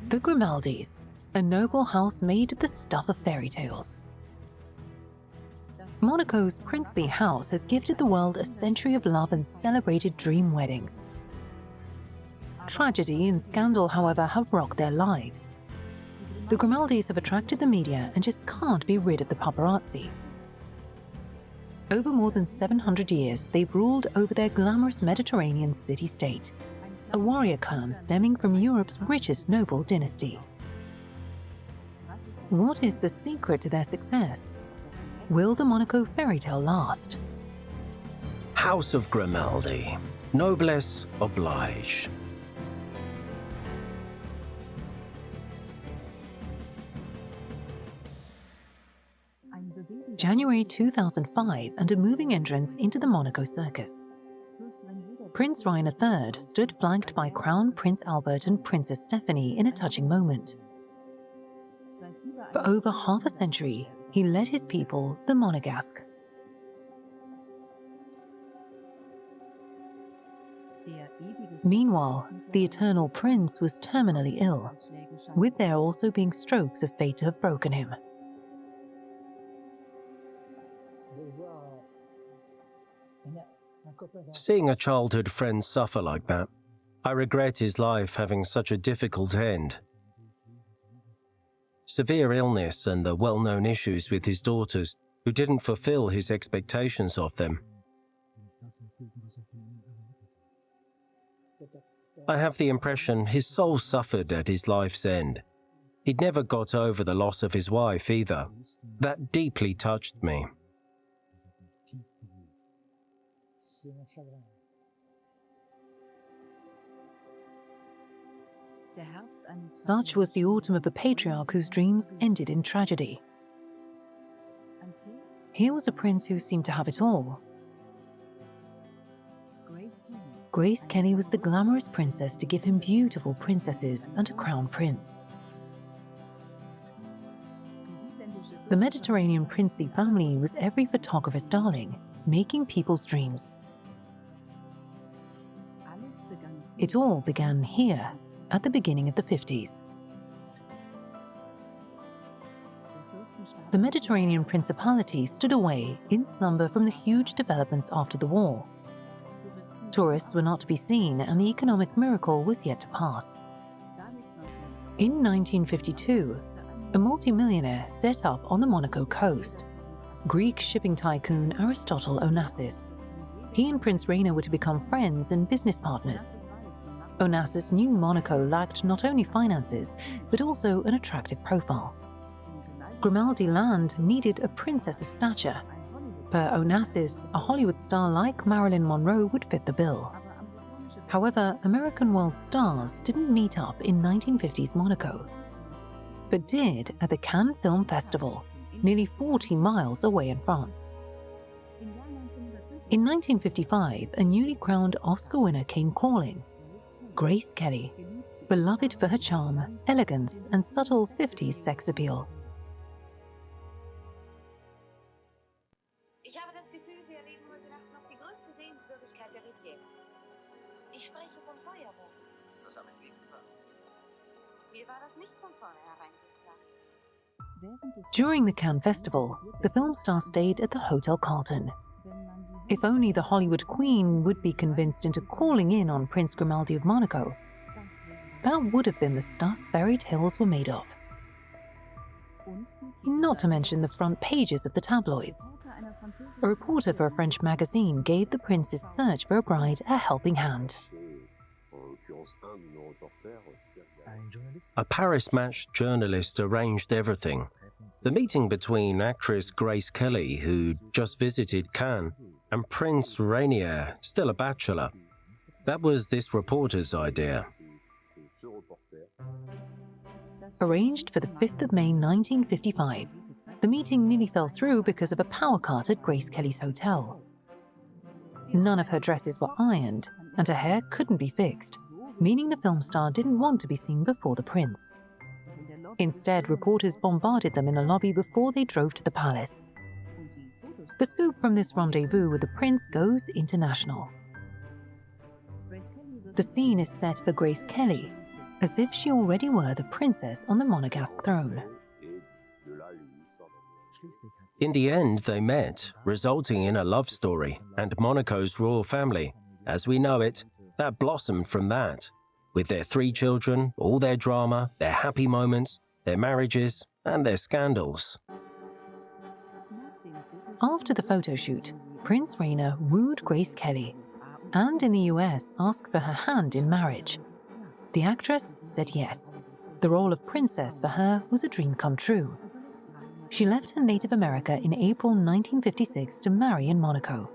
The Grimaldis, a noble house made of the stuff of fairy tales. Monaco's princely house has gifted the world a century of love and celebrated dream weddings. Tragedy and scandal, however, have rocked their lives. The Grimaldis have attracted the media and just can't be rid of the paparazzi. Over more than 700 years, they've ruled over their glamorous Mediterranean city-state, a warrior clan stemming from Europe's richest noble dynasty. What is the secret to their success? Will the Monaco fairy tale last? House of Grimaldi, noblesse oblige. January 2005, and a moving entrance into the Monaco circus. Prince Ryan III stood flanked by Crown Prince Albert and Princess Stephanie in a touching moment. For over half a century, he led his people, the Monegasque. Meanwhile, the eternal prince was terminally ill, with there also being strokes of fate to have broken him. Seeing a childhood friend suffer like that, I regret his life having such a difficult end. Severe illness and the well-known issues with his daughters, who didn't fulfill his expectations of them. I have the impression his soul suffered at his life's end. He'd never got over the loss of his wife either. That deeply touched me. Such was the autumn of the patriarch whose dreams ended in tragedy. Here was a prince who seemed to have it all. Grace Kelly was the glamorous princess to give him beautiful princesses and a crown prince. The Mediterranean princely family was every photographer's darling, making people's dreams. It all began here, at the beginning of the 50s. The Mediterranean Principality stood away in slumber from the huge developments after the war. Tourists were not to be seen, and the economic miracle was yet to pass. In 1952, a multimillionaire set up on the Monaco coast, Greek shipping tycoon Aristotle Onassis. He and Prince Rainer were to become friends and business partners. Onassis knew Monaco lacked not only finances, but also an attractive profile. Grimaldi land needed a princess of stature. Per Onassis, a Hollywood star like Marilyn Monroe would fit the bill. However, American world stars didn't meet up in 1950s Monaco, but did at the Cannes Film Festival, nearly 40 miles away in France. In 1955, a newly crowned Oscar winner came calling, Grace Kelly, beloved for her charm, elegance, and subtle 50s sex appeal. Ich habe das Gefühl, wir erleben heute Nacht noch die größte Sehenswürdigkeit der Riviera. Ich spreche vom Feuerwerk. Das haben wir gehört. Mir war das nicht von vornherein klar. During the Cannes Festival, the film star stayed at the Hotel Carlton. If only the Hollywood queen would be convinced into calling in on Prince Grimaldi of Monaco, that would have been the stuff fairy tales were made of. Not to mention the front pages of the tabloids. A reporter for a French magazine gave the prince's search for a bride a helping hand. A Paris Match journalist arranged everything. The meeting between actress Grace Kelly, who just visited Cannes, and Prince Rainier, still a bachelor. That was this reporter's idea. Arranged for the 5th of May 1955, the meeting nearly fell through because of a power cut at Grace Kelly's hotel. None of her dresses were ironed, and her hair couldn't be fixed, meaning the film star didn't want to be seen before the prince. Instead, reporters bombarded them in the lobby before they drove to the palace. The scoop from this rendezvous with the prince goes international. The scene is set for Grace Kelly, as if she already were the princess on the Monegasque throne. In the end, they met, resulting in a love story, and Monaco's royal family, as we know it, that blossomed from that, with their 3 children, all their drama, their happy moments, their marriages, and their scandals. After the photo shoot, Prince Rainier wooed Grace Kelly, and in the US asked for her hand in marriage. The actress said yes. The role of princess for her was a dream come true. She left her native America in April 1956 to marry in Monaco.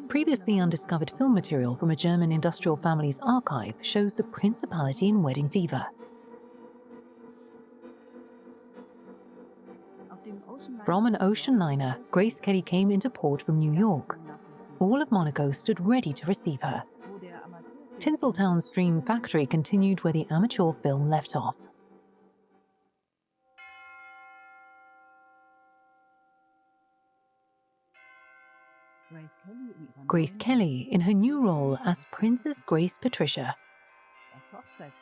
Previously undiscovered film material from a German industrial family's archive shows the principality in wedding fever. From an ocean liner, Grace Kelly came into port from New York. All of Monaco stood ready to receive her. Tinseltown's dream factory continued where the amateur film left off. Grace Kelly in her new role as Princess Grace Patricia.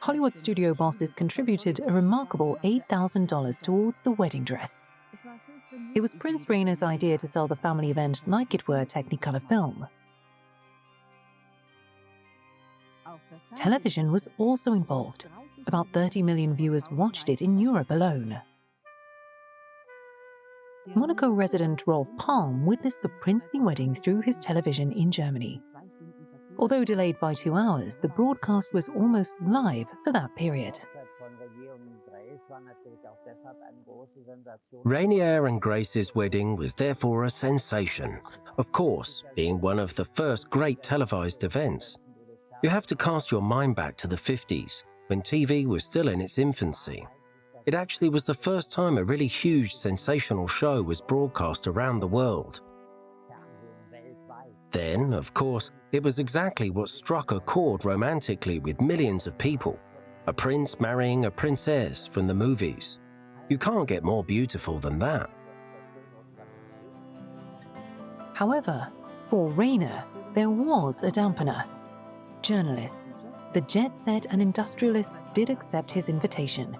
Hollywood studio bosses contributed a remarkable $8,000 towards the wedding dress. It was Prince Rainier's idea to sell the family event like it were Technicolor film. Television was also involved. About 30 million viewers watched it in Europe alone. Monaco resident Rolf Palm witnessed the princely wedding through his television in Germany. Although delayed by 2 hours, the broadcast was almost live for that period. Rainier and Grace's wedding was therefore a sensation, of course, being one of the first great televised events. You have to cast your mind back to the 50s, when TV was still in its infancy. It actually was the first time a really huge, sensational show was broadcast around the world. Then, of course, it was exactly what struck a chord romantically with millions of people. A prince marrying a princess from the movies. You can't get more beautiful than that. However, for Rainier, there was a dampener. Journalists, the jet set and industrialists did accept his invitation,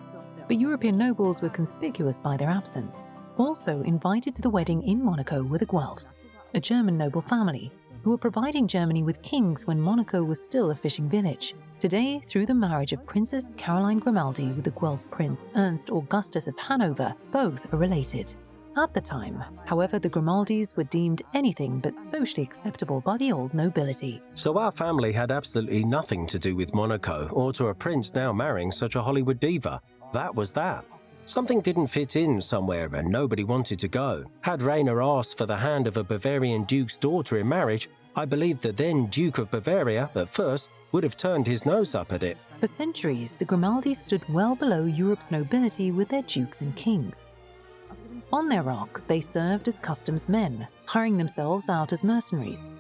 but European nobles were conspicuous by their absence. Also invited to the wedding in Monaco were the Guelphs, a German noble family, who were providing Germany with kings when Monaco was still a fishing village. Today, through the marriage of Princess Caroline Grimaldi with the Guelph Prince Ernst Augustus of Hanover, both are related. At the time, however, the Grimaldis were deemed anything but socially acceptable by the old nobility. So our family had absolutely nothing to do with Monaco or to a prince now marrying such a Hollywood diva. That was that. Something didn't fit in somewhere and nobody wanted to go. Had Rainier asked for the hand of a Bavarian duke's daughter in marriage, I believe the then Duke of Bavaria, at first, would have turned his nose up at it. For centuries, the Grimaldis stood well below Europe's nobility with their dukes and kings. On their rock, they served as customs men, hiring themselves out as mercenaries.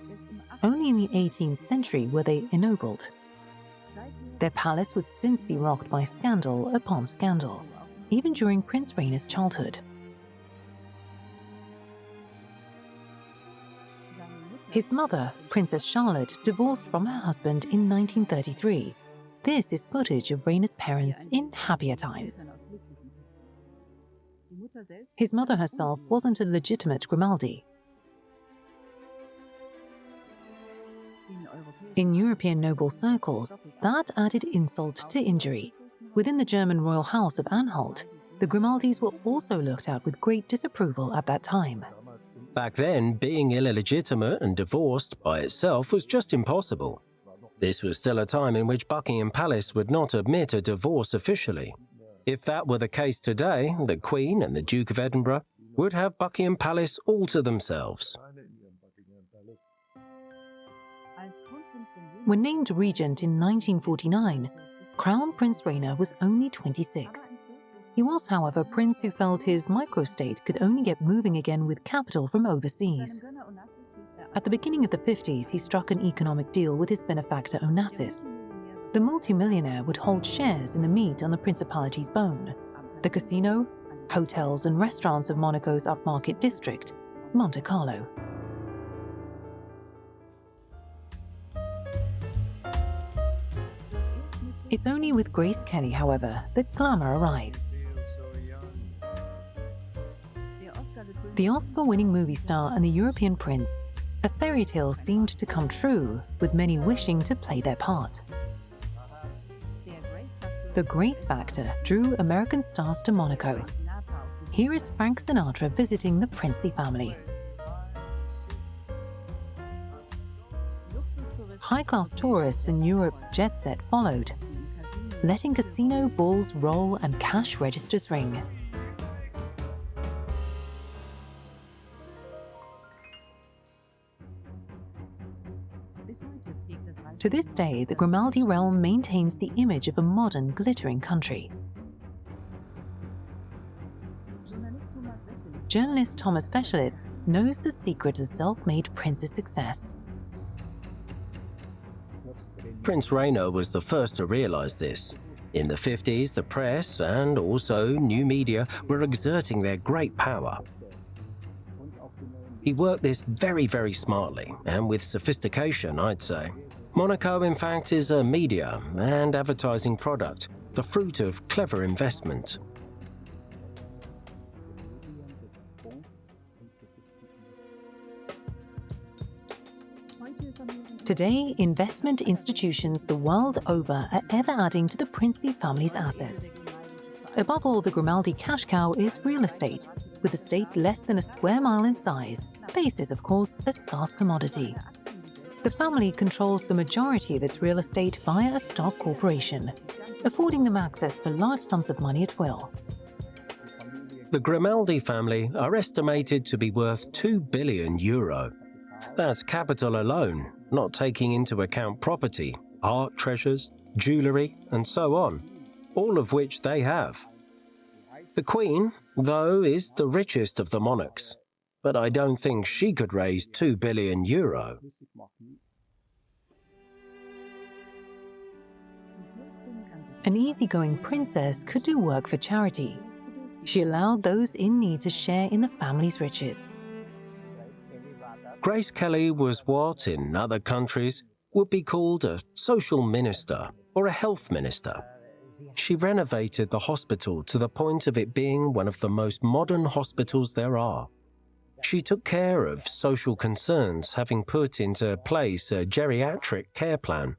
Only in the 18th century were they ennobled. Their palace would since be rocked by scandal upon scandal, even during Prince Rainier's childhood. His mother, Princess Charlotte, divorced from her husband in 1933. This is footage of Rainier's parents in happier times. His mother herself wasn't a legitimate Grimaldi. In European noble circles, that added insult to injury. Within the German royal house of Anhalt, the Grimaldis were also looked at with great disapproval at that time. Back then, being illegitimate and divorced by itself was just impossible. This was still a time in which Buckingham Palace would not admit a divorce officially. If that were the case today, the Queen and the Duke of Edinburgh would have Buckingham Palace all to themselves. When named regent in 1949, Crown Prince Rainier was only 26. He was, however, a prince who felt his microstate could only get moving again with capital from overseas. At the beginning of the 50s, he struck an economic deal with his benefactor Onassis. The multimillionaire would hold shares in the meat on the Principality's bone, the casino, hotels and restaurants of Monaco's upmarket district, Monte Carlo. It's only with Grace Kelly, however, that glamour arrives. The Oscar-winning movie star and the European prince, a fairy tale seemed to come true, with many wishing to play their part. The Grace Factor drew American stars to Monaco. Here is Frank Sinatra visiting the princely family. High-class tourists in Europe's jet set followed, letting casino balls roll and cash registers ring. To this day, the Grimaldi realm maintains the image of a modern, glittering country. Journalist Thomas Veselitz knows the secret to self-made prince's success. Prince Rainer was the first to realize this. In the 50s, the press and also new media were exerting their great power. He worked this very, very smartly and with sophistication, I'd say. Monaco, in fact, is a media and advertising product, the fruit of clever investment. Today, investment institutions the world over are ever adding to the princely family's assets. Above all, the Grimaldi cash cow is real estate. With a state less than a square mile in size, space is, of course, a scarce commodity. The family controls the majority of its real estate via a stock corporation, affording them access to large sums of money at will. The Grimaldi family are estimated to be worth €2 billion. That's capital alone, not taking into account property, art treasures, jewellery, and so on, all of which they have. The Queen, though, is the richest of the monarchs, but I don't think she could raise €2 billion. An easygoing princess could do work for charity. She allowed those in need to share in the family's riches. Grace Kelly was what, in other countries, would be called a social minister or a health minister. She renovated the hospital to the point of it being one of the most modern hospitals there are. She took care of social concerns, having put into place a geriatric care plan.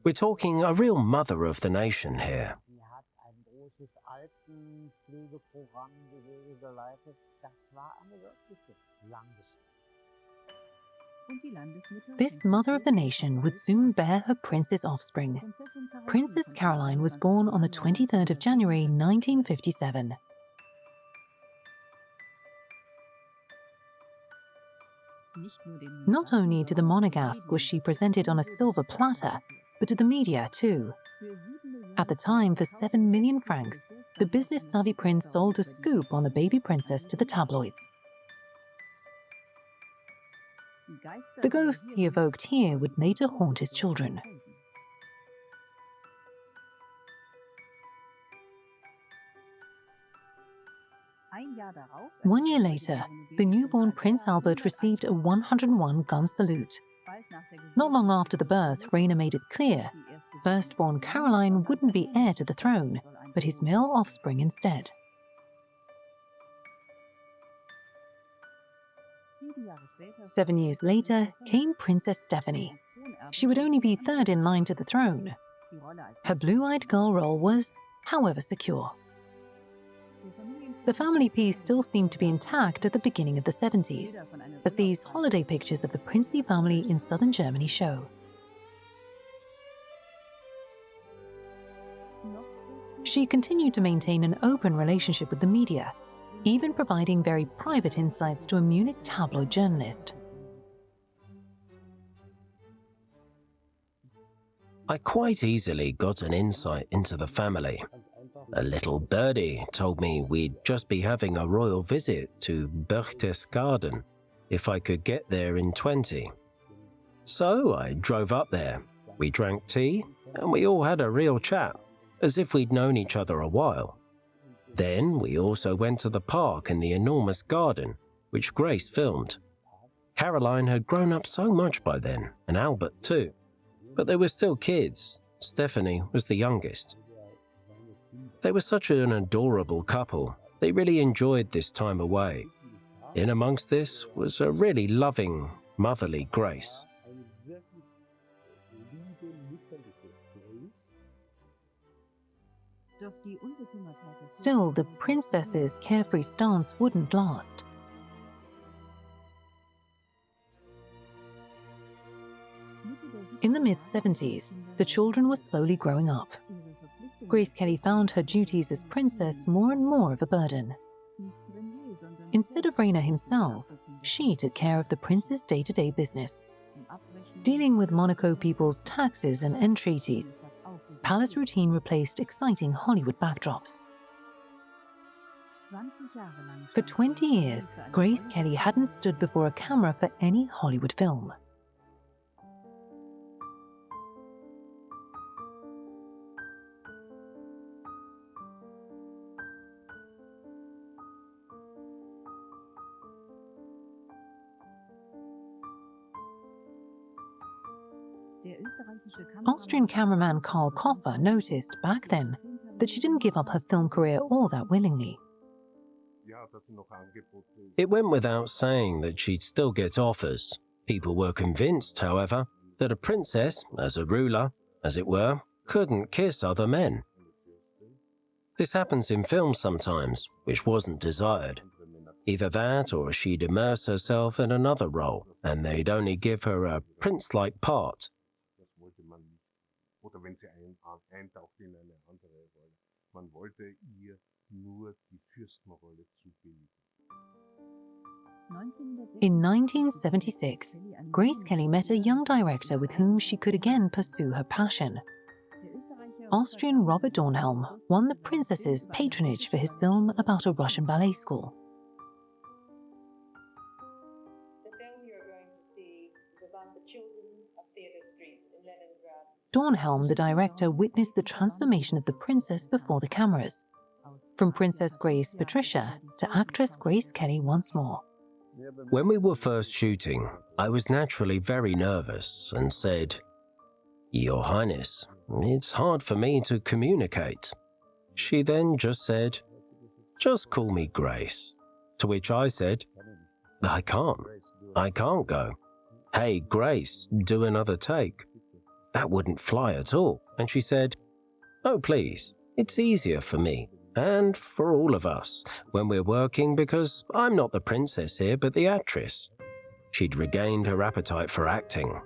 We're talking a real mother of the nation here. This mother of the nation would soon bear her prince's offspring. Princess Caroline was born on the 23rd of January 1957. Not only to the monegasque was she presented on a silver platter, but to the media too. At the time, for 7 million francs, the business-savvy prince sold a scoop on the baby princess to the tabloids. The ghosts he evoked here would later haunt his children. One year later, the newborn Prince Albert received a 101-gun salute. Not long after the birth, Rainer made it clear, firstborn Caroline wouldn't be heir to the throne, but his male offspring instead. 7 years later came Princess Stephanie. She would only be third in line to the throne. Her blue-eyed girl role was, however, secure. The family peace still seemed to be intact at the beginning of the 70s, as these holiday pictures of the princely family in southern Germany show. She continued to maintain an open relationship with the media, even providing very private insights to a Munich tabloid journalist. I quite easily got an insight into the family. A little birdie told me we'd just be having a royal visit to Berchtesgaden if I could get there in 20. So I drove up there, we drank tea, and we all had a real chat, as if we'd known each other a while. Then we also went to the park and the enormous garden, which Grace filmed. Caroline had grown up so much by then, and Albert too. But they were still kids, Stephanie was the youngest. They were such an adorable couple. They really enjoyed this time away. In amongst this was a really loving, motherly Grace. Still, the princess's carefree stance wouldn't last. In the mid-70s, the children were slowly growing up. Grace Kelly found her duties as princess more and more of a burden. Instead of Rainer himself, she took care of the prince's day-to-day business. Dealing with Monaco people's taxes and entreaties, palace routine replaced exciting Hollywood backdrops. For 20 years, Grace Kelly hadn't stood before a camera for any Hollywood film. Austrian cameraman Karl Koffer noticed back then that she didn't give up her film career all that willingly. It went without saying that she'd still get offers. People were convinced, however, that a princess, as a ruler, as it were, couldn't kiss other men. This happens in films sometimes, which wasn't desired. Either that or she'd immerse herself in another role, and they'd only give her a prince-like part. In 1976, Grace Kelly met a young director with whom she could again pursue her passion. Austrian Robert Dornhelm won the princess's patronage for his film about a Russian ballet school. Dornhelm, the director, witnessed the transformation of the princess before the cameras, from Princess Grace Patricia to actress Grace Kelly once more. When we were first shooting, I was naturally very nervous and said, "Your Highness, it's hard for me to communicate." She then just said, "Just call me Grace." To which I said, I can't go. "Hey, Grace, do another take." That wouldn't fly at all. And she said, "Oh, please, it's easier for me and for all of us when we're working because I'm not the princess here, but the actress." She'd regained her appetite for acting.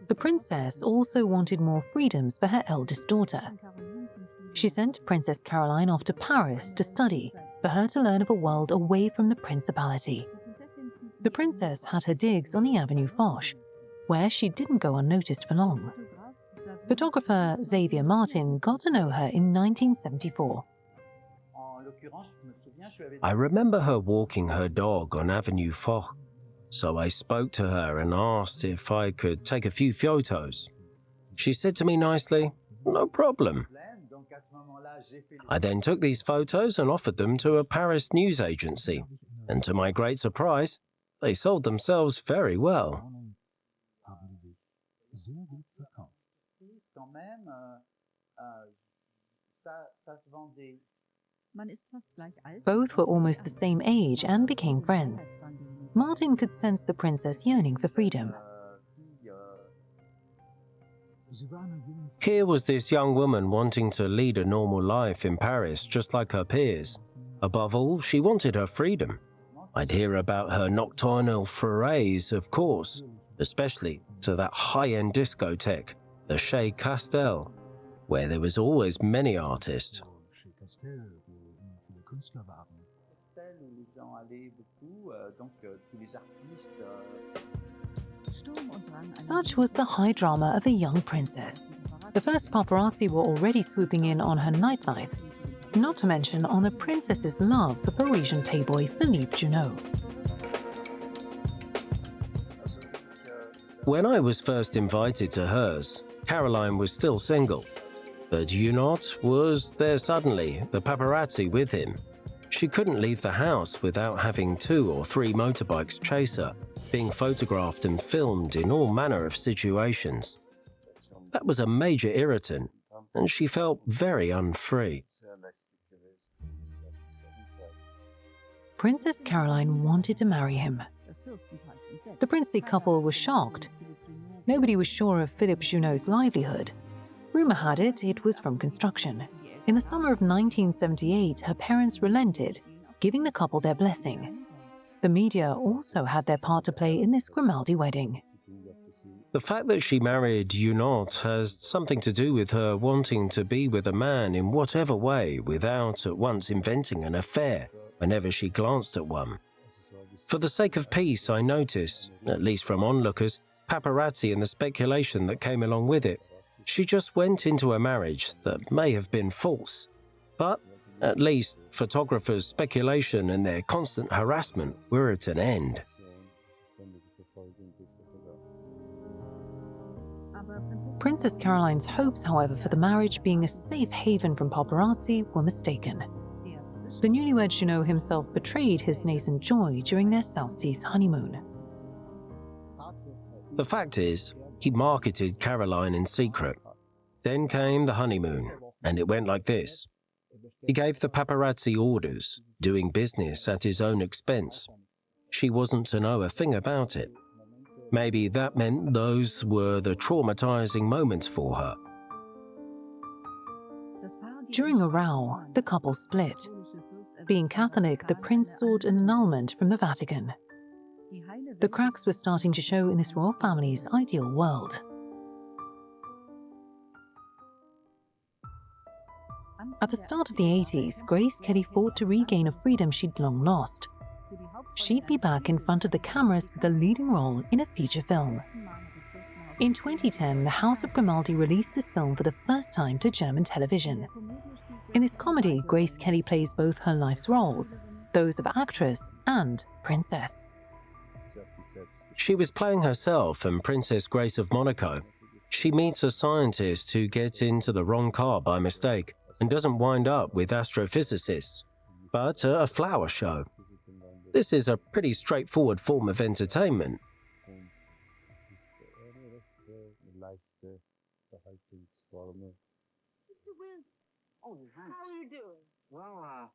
The princess also wanted more freedoms for her eldest daughter. She sent Princess Caroline off to Paris to study, for her to learn of a world away from the principality. The princess had her digs on the Avenue Foch, where she didn't go unnoticed for long. Photographer Xavier Martin got to know her in 1974. I remember her walking her dog on Avenue Foch, so I spoke to her and asked if I could take a few photos. She said to me nicely, "No problem." I then took these photos and offered them to a Paris news agency, and to my great surprise, they sold themselves very well. Both were almost the same age and became friends. Martin could sense the princess yearning for freedom. Here was this young woman wanting to lead a normal life in Paris just like her peers. Above all, she wanted her freedom. I'd hear about her nocturnal forays, of course, especially to that high-end discotheque, the Chez Castel, where there was always many artists. Such was the high drama of a young princess. The first paparazzi were already swooping in on her nightlife, not to mention on a princess's love for Parisian playboy Philippe Junot. When I was first invited to hers, Caroline was still single, but Junot was there suddenly, the paparazzi with him. She couldn't leave the house without having 2 or 3 motorbikes chase her, being photographed and filmed in all manner of situations. That was a major irritant, and she felt very unfree. Princess Caroline wanted to marry him. The princely couple was shocked. Nobody was sure of Philip Junot's livelihood. Rumour had it was from construction. In the summer of 1978, her parents relented, giving the couple their blessing. The media also had their part to play in this Grimaldi wedding. The fact that she married Junot has something to do with her wanting to be with a man in whatever way without at once inventing an affair whenever she glanced at one. For the sake of peace, I notice, at least from onlookers, paparazzi and the speculation that came along with it. She just went into a marriage that may have been false. But at least photographers' speculation and their constant harassment were at an end. Princess Caroline's hopes, however, for the marriage being a safe haven from paparazzi were mistaken. The newlywed Junot himself betrayed his nascent joy during their South Seas honeymoon. The fact is, he marketed Caroline in secret. Then came the honeymoon, and it went like this. He gave the paparazzi orders, doing business at his own expense. She wasn't to know a thing about it. Maybe that meant those were the traumatizing moments for her. During a row, the couple split. Being Catholic, the prince sought an annulment from the Vatican. The cracks were starting to show in this royal family's ideal world. At the start of the 80s, Grace Kelly fought to regain a freedom she'd long lost. She'd be back in front of the cameras with a leading role in a feature film. In 2010, the House of Grimaldi released this film for the first time to German television. In this comedy, Grace Kelly plays both her life's roles, those of actress and princess. She was playing herself and Princess Grace of Monaco. She meets a scientist who gets into the wrong car by mistake and doesn't wind up with astrophysicists, but a flower show. This is a pretty straightforward form of entertainment. How are you doing? Well, I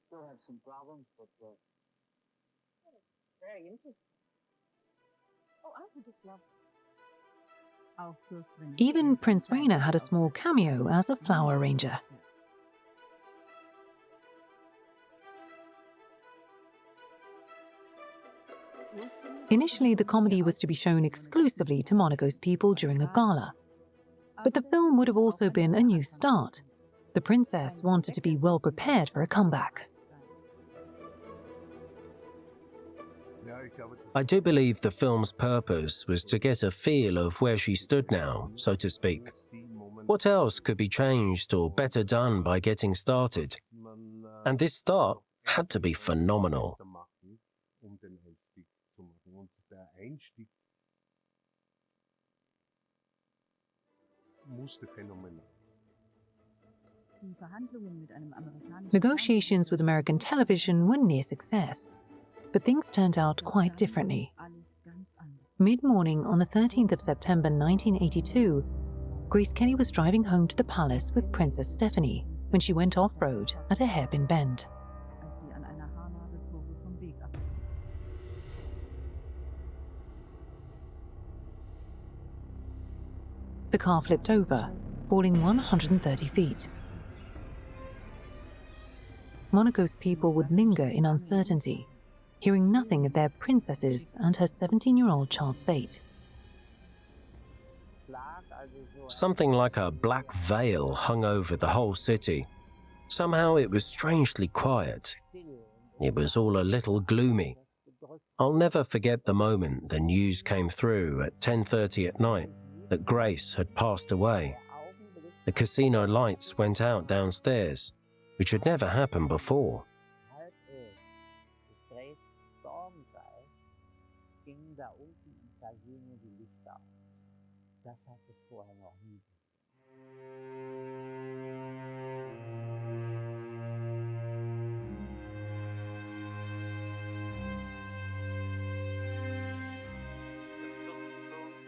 still have some problems, but Very interesting. Oh, I think it's lovely. Even Prince Rainer had a small cameo as a flower arranger. Initially, the comedy was to be shown exclusively to Monaco's people during a gala. But the film would have also been a new start. The princess wanted to be well prepared for a comeback. I do believe the film's purpose was to get a feel of where she stood now, so to speak. What else could be changed or better done by getting started? And this start had to be phenomenal. Negotiations with American television were near success, but things turned out quite differently. Mid-morning on the 13th of September 1982, Grace Kelly was driving home to the palace with Princess Stephanie when she went off-road at a hairpin bend. The car flipped over, falling 130 feet. Monaco's people would linger in uncertainty, hearing nothing of their princess's and her 17-year-old child's fate. Something like a black veil hung over the whole city. Somehow it was strangely quiet. It was all a little gloomy. I'll never forget the moment the news came through at 10:30 at night that Grace had passed away. The casino lights went out downstairs, which had never happened before.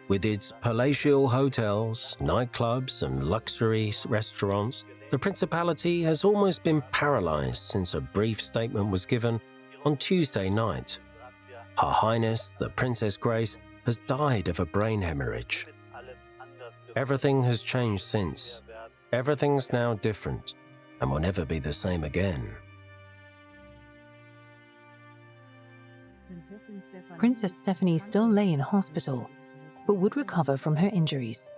With its palatial hotels, nightclubs, and luxury restaurants, the Principality has almost been paralyzed since a brief statement was given on Tuesday night. Her Highness, the Princess Grace, has died of a brain hemorrhage. Everything has changed since. Everything's now different and will never be the same again. Princess Stephanie still lay in hospital, but would recover from her injuries.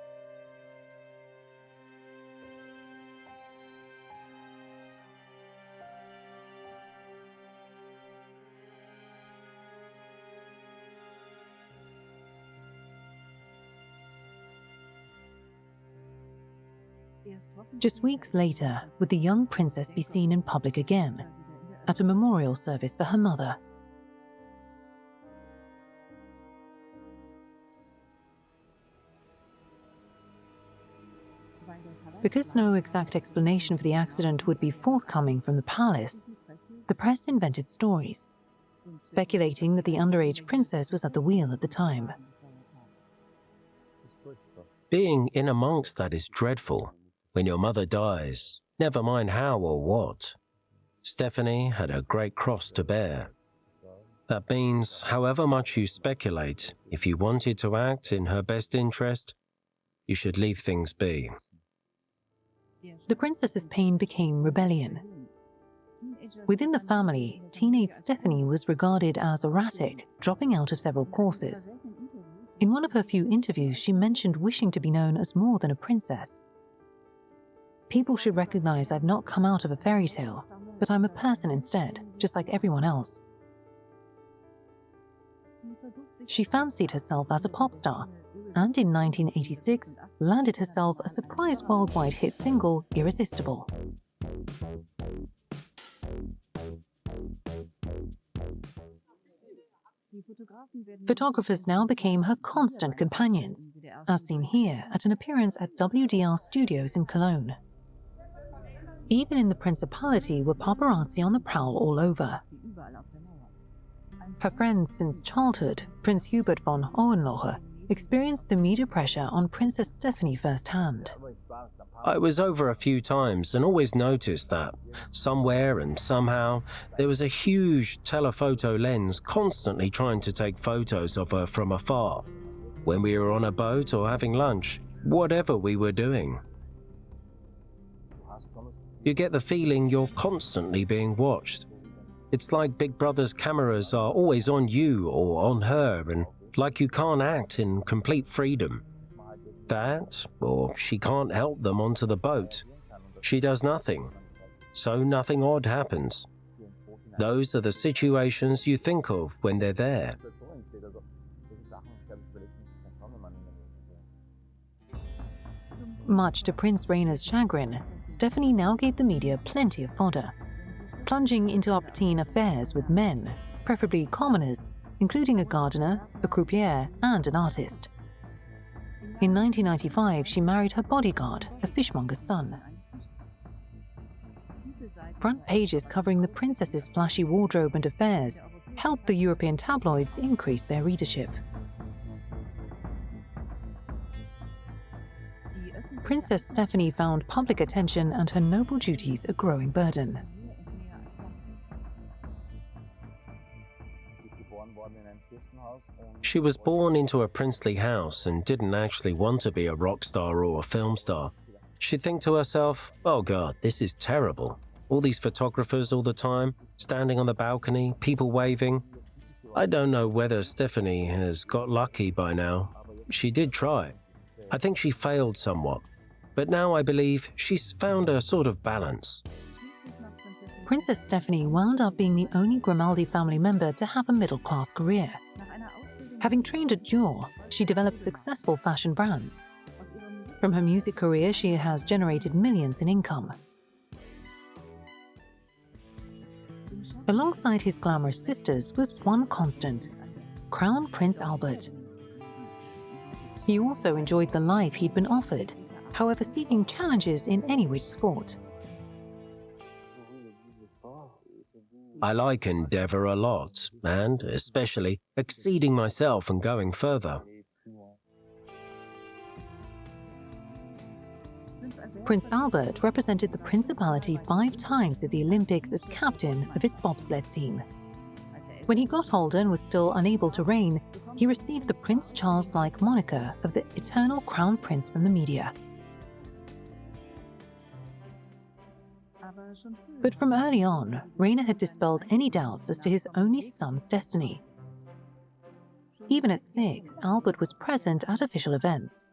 Just weeks later, would the young princess be seen in public again, at a memorial service for her mother. Because no exact explanation for the accident would be forthcoming from the palace, the press invented stories, speculating that the underage princess was at the wheel at the time. Being in amongst that is dreadful. When your mother dies, never mind how or what. Stephanie had a great cross to bear. That means, however much you speculate, if you wanted to act in her best interest, you should leave things be. The princess's pain became rebellion. Within the family, teenage Stephanie was regarded as erratic, dropping out of several courses. In one of her few interviews, she mentioned wishing to be known as more than a princess. People should recognize I've not come out of a fairy tale, but I'm a person instead, just like everyone else. She fancied herself as a pop star, and in 1986 landed herself a surprise worldwide hit single, Irresistible. Photographers now became her constant companions, as seen here at an appearance at WDR Studios in Cologne. Even in the Principality were paparazzi on the prowl all over. Her friends since childhood, Prince Hubert von Hohenlohe, experienced the media pressure on Princess Stephanie firsthand. I was over a few times and always noticed that, somewhere and somehow, there was a huge telephoto lens constantly trying to take photos of her from afar, when we were on a boat or having lunch, whatever we were doing. You get the feeling you're constantly being watched. It's like Big Brother's cameras are always on you or on her, and like you can't act in complete freedom. That, or she can't help them onto the boat. She does nothing, so nothing odd happens. Those are the situations you think of when they're there. Much to Prince Rainer's chagrin, Stephanie now gave the media plenty of fodder, plunging into up-teen affairs with men, preferably commoners, including a gardener, a croupier, and an artist. In 1995, she married her bodyguard, a fishmonger's son. Front pages covering the princess's flashy wardrobe and affairs helped the European tabloids increase their readership. Princess Stephanie found public attention and her noble duties a growing burden. She was born into a princely house and didn't actually want to be a rock star or a film star. She'd think to herself, oh God, this is terrible. All these photographers all the time, standing on the balcony, people waving. I don't know whether Stephanie has got lucky by now. She did try. I think she failed somewhat. But now I believe she's found a sort of balance. Princess Stephanie wound up being the only Grimaldi family member to have a middle-class career. Having trained at Dior, she developed successful fashion brands. From her music career, she has generated millions in income. Alongside his glamorous sisters was one constant, Crown Prince Albert. He also enjoyed the life he'd been offered, however seeking challenges in any which sport. I like endeavour a lot, and especially exceeding myself and going further. Prince Albert represented the Principality 5 times at the Olympics as captain of its bobsled team. When he got older and was still unable to reign, he received the Prince Charles-like moniker of the Eternal Crown Prince from the media. But from early on, Rainer had dispelled any doubts as to his only son's destiny. Even at 6, Albert was present at official events.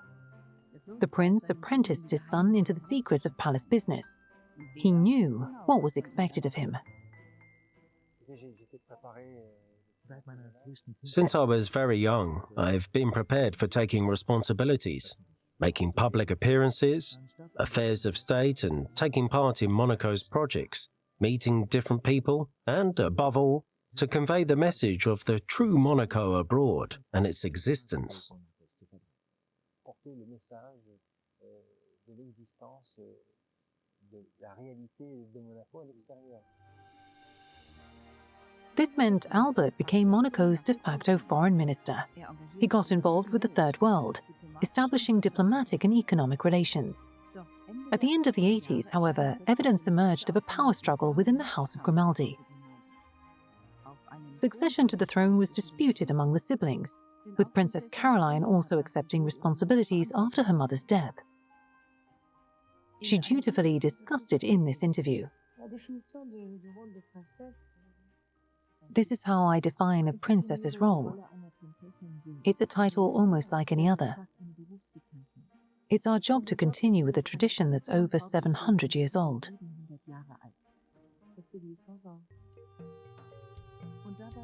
The prince apprenticed his son into the secrets of palace business. He knew what was expected of him. Since I was very young, I've been prepared for taking responsibilities, making public appearances, affairs of state, and taking part in Monaco's projects, meeting different people, and, above all, to convey the message of the true Monaco abroad and its existence. This meant Albert became Monaco's de facto foreign minister. He got involved with the Third World, establishing diplomatic and economic relations. At the end of the 80s, however, evidence emerged of a power struggle within the House of Grimaldi. Succession to the throne was disputed among the siblings, with Princess Caroline also accepting responsibilities after her mother's death. She dutifully discussed it in this interview. This is how I define a princess's role. It's a title almost like any other. It's our job to continue with a tradition that's over 700 years old.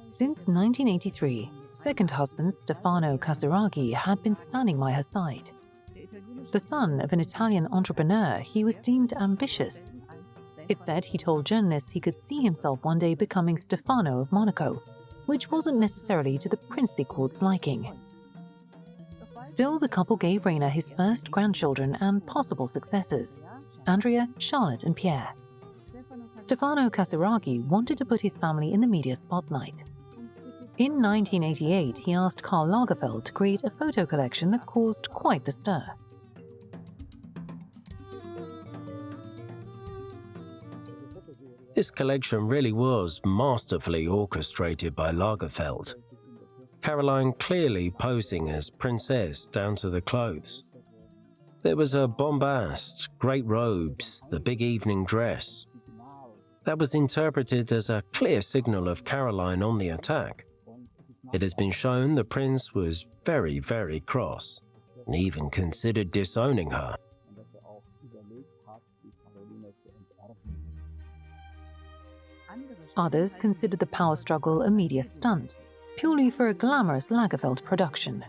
Since 1983, second husband Stefano Casiraghi had been standing by her side. The son of an Italian entrepreneur, he was deemed ambitious. It said he told journalists he could see himself one day becoming Stefano of Monaco, which wasn't necessarily to the princely court's liking. Still, the couple gave Rainer his first grandchildren and possible successors, Andrea, Charlotte and Pierre. Stefano Casiraghi wanted to put his family in the media spotlight. In 1988, he asked Karl Lagerfeld to create a photo collection that caused quite the stir. This collection really was masterfully orchestrated by Lagerfeld. Caroline clearly posing as princess down to the clothes. There was a bombast, great robes, the big evening dress. That was interpreted as a clear signal of Caroline on the attack. It has been shown the prince was very, very cross, and even considered disowning her. Others considered the power struggle a media stunt, purely for a glamorous Lagerfeld production.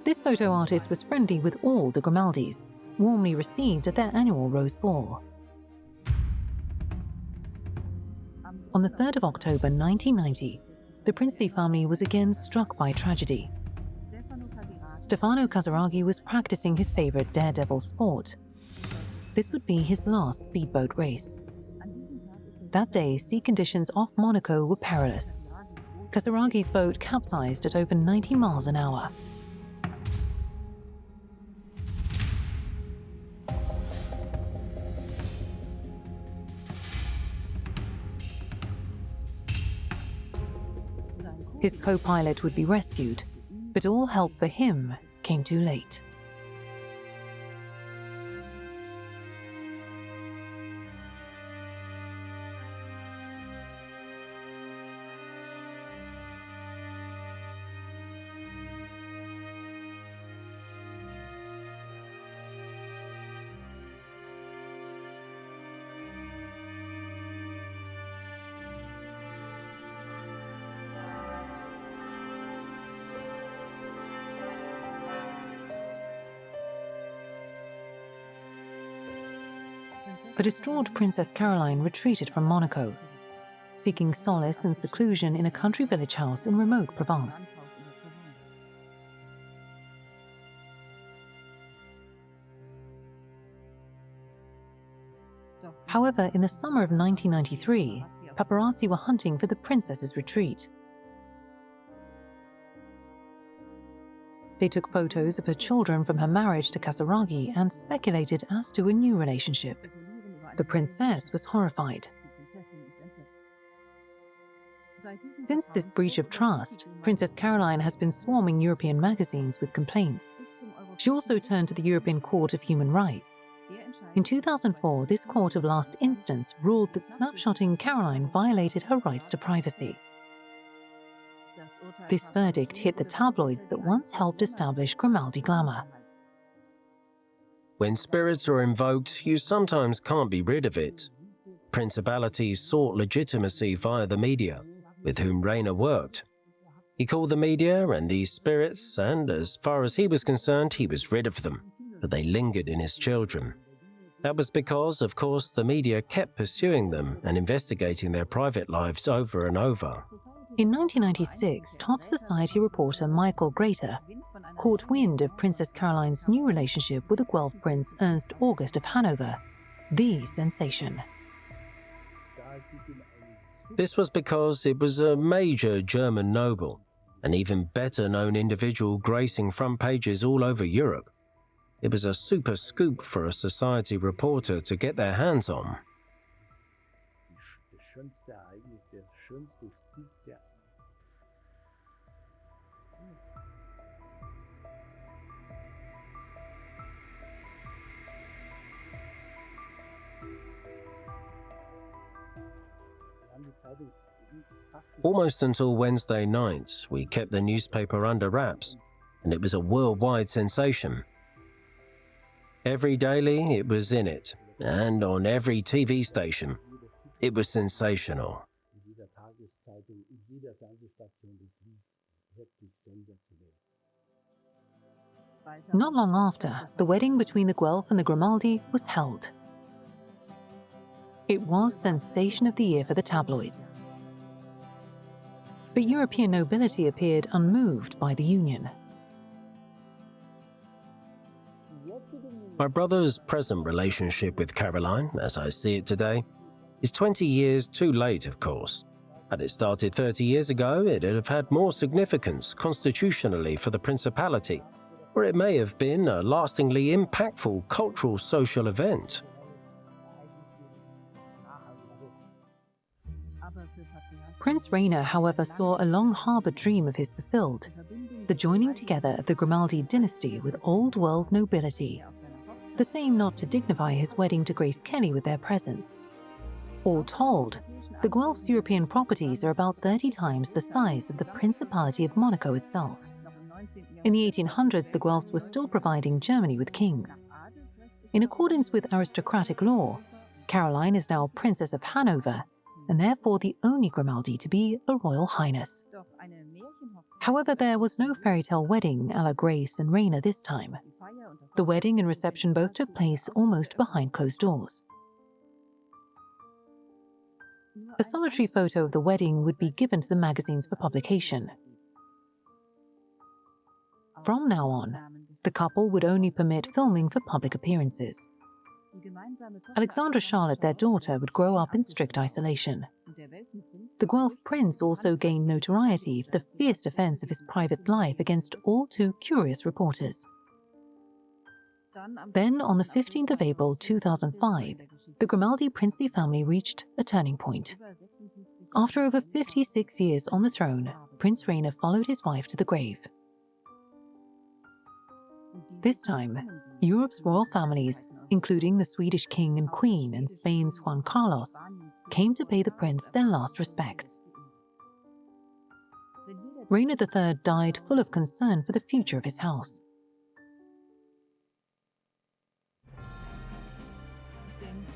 This photo artist was friendly with all the Grimaldis, warmly received at their annual Rose Ball. On the 3rd of October 1990, the princely family was again struck by tragedy. Stefano Casiraghi was practicing his favorite daredevil sport. This would be his last speedboat race. That day, sea conditions off Monaco were perilous. Casiraghi's boat capsized at over 90 miles an hour. His co-pilot would be rescued, but all help for him came too late. A distraught Princess Caroline retreated from Monaco, seeking solace and seclusion in a country village house in remote Provence. However, in the summer of 1993, paparazzi were hunting for the princess's retreat. They took photos of her children from her marriage to Kasaragi and speculated as to a new relationship. The princess was horrified. Since this breach of trust, Princess Caroline has been swarming European magazines with complaints. She also turned to the European Court of Human Rights. In 2004, this court of last instance ruled that snapshotting Caroline violated her rights to privacy. This verdict hit the tabloids that once helped establish Grimaldi glamour. When spirits are invoked, you sometimes can't be rid of it. Principalities sought legitimacy via the media, with whom Rainer worked. He called the media and these spirits, and as far as he was concerned, he was rid of them, but they lingered in his children. That was because, of course, the media kept pursuing them and investigating their private lives over and over. In 1996, top society reporter Michael Greiter caught wind of Princess Caroline's new relationship with the Guelph Prince Ernst August of Hanover, the sensation. This was because it was a major German noble, an even better-known individual gracing front pages all over Europe. It was a super scoop for a society reporter to get their hands on. Almost until Wednesday night, we kept the newspaper under wraps, and it was a worldwide sensation. Every daily, it was in it, and on every TV station. It was sensational. Not long after, the wedding between the Guelph and the Grimaldi was held. It was sensation of the year for the tabloids. But European nobility appeared unmoved by the union. My brother's present relationship with Caroline, as I see it today, is 20 years too late, of course. Had it started 30 years ago, it'd have had more significance constitutionally for the Principality, or it may have been a lastingly impactful cultural social event. Prince Rainer, however, saw a long-harboured dream of his fulfilled, the joining together of the Grimaldi dynasty with old-world nobility, the same not to dignify his wedding to Grace Kelly with their presence. All told, the Guelph's European properties are about 30 times the size of the Principality of Monaco itself. In the 1800s, the Guelphs were still providing Germany with kings. In accordance with aristocratic law, Caroline is now Princess of Hanover, and therefore the only Grimaldi to be a royal highness. However, there was no fairy tale wedding a la Grace and Rainer this time. The wedding and reception both took place almost behind closed doors. A solitary photo of the wedding would be given to the magazines for publication. From now on, the couple would only permit filming for public appearances. Alexandra Charlotte, their daughter, would grow up in strict isolation. The Guelph prince also gained notoriety for the fierce defense of his private life against all too curious reporters. Then, on the 15th of April 2005, the Grimaldi princely family reached a turning point. After over 56 years on the throne, Prince Rainer followed his wife to the grave. This time, Europe's royal families, including the Swedish king and queen and Spain's Juan Carlos, came to pay the prince their last respects. Rainer III died full of concern for the future of his house.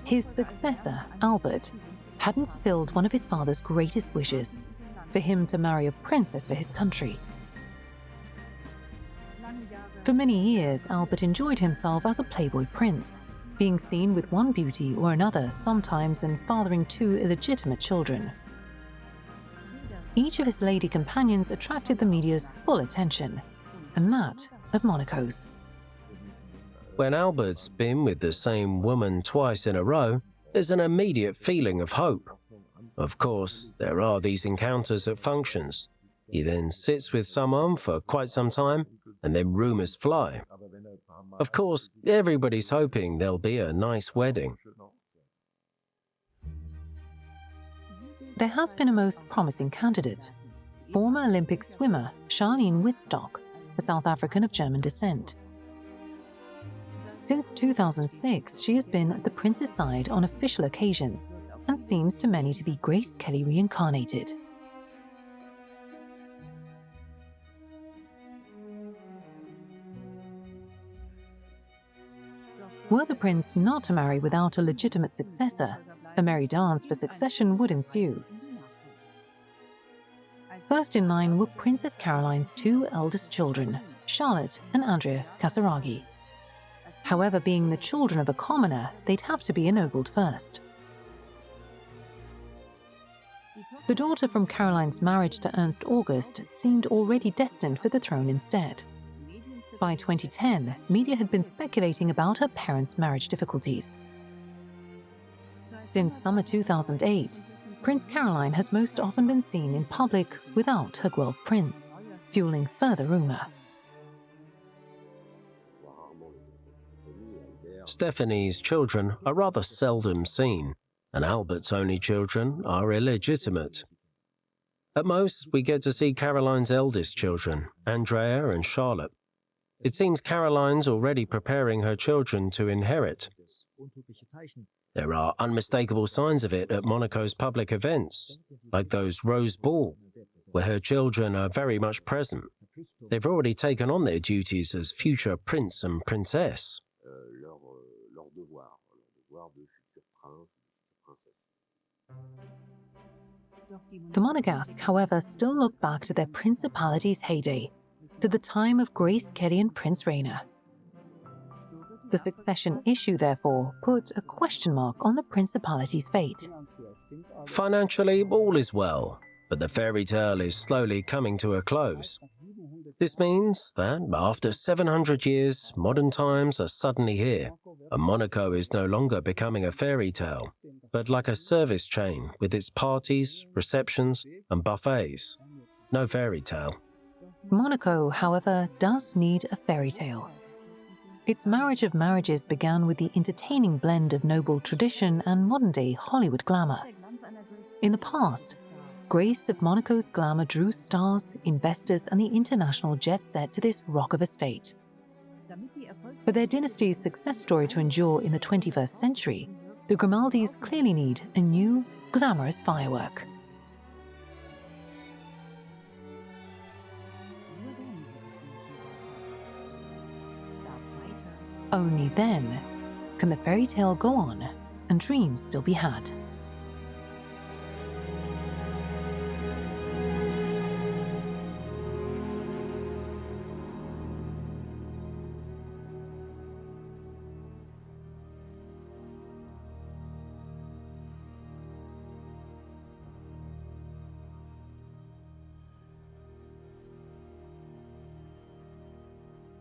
His successor, Albert, hadn't fulfilled one of his father's greatest wishes, for him to marry a princess for his country. For many years, Albert enjoyed himself as a playboy prince, being seen with one beauty or another sometimes and fathering 2 illegitimate children. Each of his lady companions attracted the media's full attention, and that of Monaco's. When Albert's been with the same woman twice in a row, there's an immediate feeling of hope. Of course, there are these encounters at functions. He then sits with someone for quite some time, and then rumours fly. Of course, everybody's hoping there'll be a nice wedding. There has been a most promising candidate, former Olympic swimmer Charlene Wittstock, a South African of German descent. Since 2006, she has been at the prince's side on official occasions and seems to many to be Grace Kelly reincarnated. Were the prince not to marry without a legitimate successor, a merry dance for succession would ensue. First in line were Princess Caroline's two eldest children, Charlotte and Andrea Casaraghi. However, being the children of a commoner, they'd have to be ennobled first. The daughter from Caroline's marriage to Ernst August seemed already destined for the throne instead. By 2010, media had been speculating about her parents' marriage difficulties. Since summer 2008, Prince Caroline has most often been seen in public without her Guelph prince, fueling further rumour. Stephanie's children are rather seldom seen, and Albert's only children are illegitimate. At most, we get to see Caroline's eldest children, Andrea and Charlotte. It seems Caroline's already preparing her children to inherit. There are unmistakable signs of it at Monaco's public events, like those Rose Ball, where her children are very much present. They've already taken on their duties as future prince and princess. The Monegasque, however, still look back to their principality's heyday, to the time of Grace Kelly and Prince Rainier. The succession issue, therefore, put a question mark on the principality's fate. Financially, all is well, but the fairy tale is slowly coming to a close. This means that, after 700 years, modern times are suddenly here, and Monaco is no longer becoming a fairy tale, but like a service chain with its parties, receptions, and buffets. No fairy tale. Monaco, however, does need a fairy tale. Its marriage of marriages began with the entertaining blend of noble tradition and modern-day Hollywood glamour. In the past, Grace of Monaco's glamour drew stars, investors, and the international jet set to this rock of a state. For their dynasty's success story to endure in the 21st century, the Grimaldis clearly need a new, glamorous firework. Only then can the fairy tale go on and dreams still be had.